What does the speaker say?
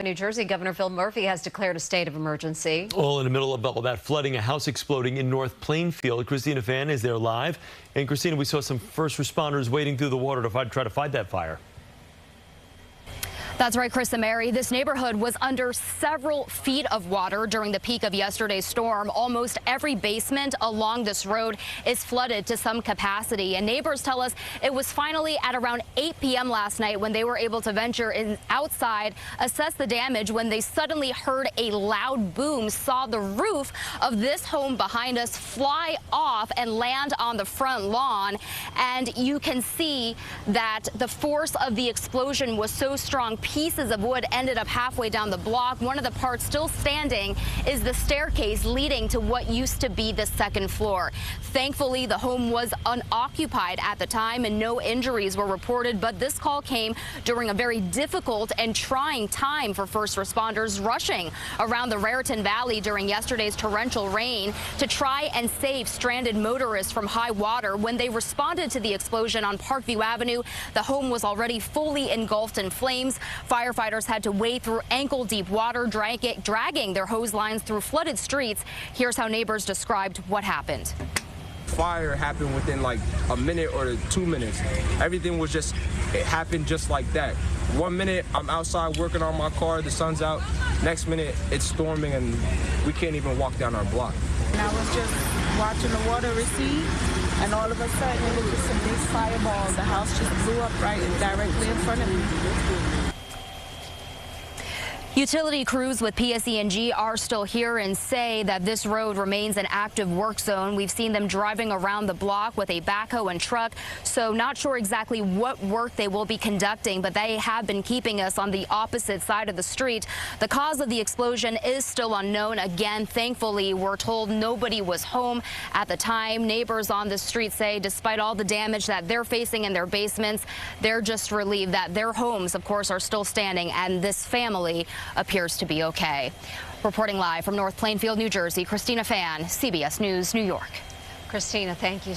New Jersey Governor Phil Murphy has declared a state of emergency. All in the middle of all that flooding, a house exploding in North Plainfield. Christina Fan is there live. And Christina, we saw some first responders wading through the water to try to fight that fire. That's right, Chris and Mary. This neighborhood was under several feet of water during the peak of yesterday's storm. Almost every basement along this road is flooded to some capacity. And neighbors tell us it was finally at around 8 p.m. last night when they were able to venture outside, assess the damage, when they suddenly heard a loud boom, saw the roof of this home behind us fly off and land on the front lawn. And you can see that the force of the explosion was so strong. Pieces of wood ended up halfway down the block. One of the parts still standing is the staircase leading to what used to be the second floor. Thankfully, the home was unoccupied at the time and no injuries were reported, but this call came during a very difficult and trying time for first responders rushing around the Raritan Valley during yesterday's torrential rain to try and save stranded motorists from high water. When they responded to the explosion on Parkview Avenue, the home was already fully engulfed in flames. Firefighters had to wade through ankle-deep water, dragging their hose lines through flooded streets. Here's how neighbors described what happened. Fire happened within like a minute or 2 minutes. Everything was it happened just like that. 1 minute, I'm outside working on my car, the sun's out. Next minute, it's storming and we can't even walk down our block. And I was just watching the water recede, and all of a sudden it was just a big fireball. The house just blew up right directly in front of me. Utility crews with PSE&G are still here and say that this road remains an active work zone. We've seen them driving around the block with a backhoe and truck, so not sure exactly what work they will be conducting, but they have been keeping us on the opposite side of the street. The cause of the explosion is still unknown. Again, thankfully, we're told nobody was home at the time. Neighbors on the street say despite all the damage that they're facing in their basements, they're just relieved that their homes, of course, are still standing, and this family appears to be okay. Reporting live from North Plainfield, New Jersey, Christina Fan, CBS News, New York. Christina, thank you.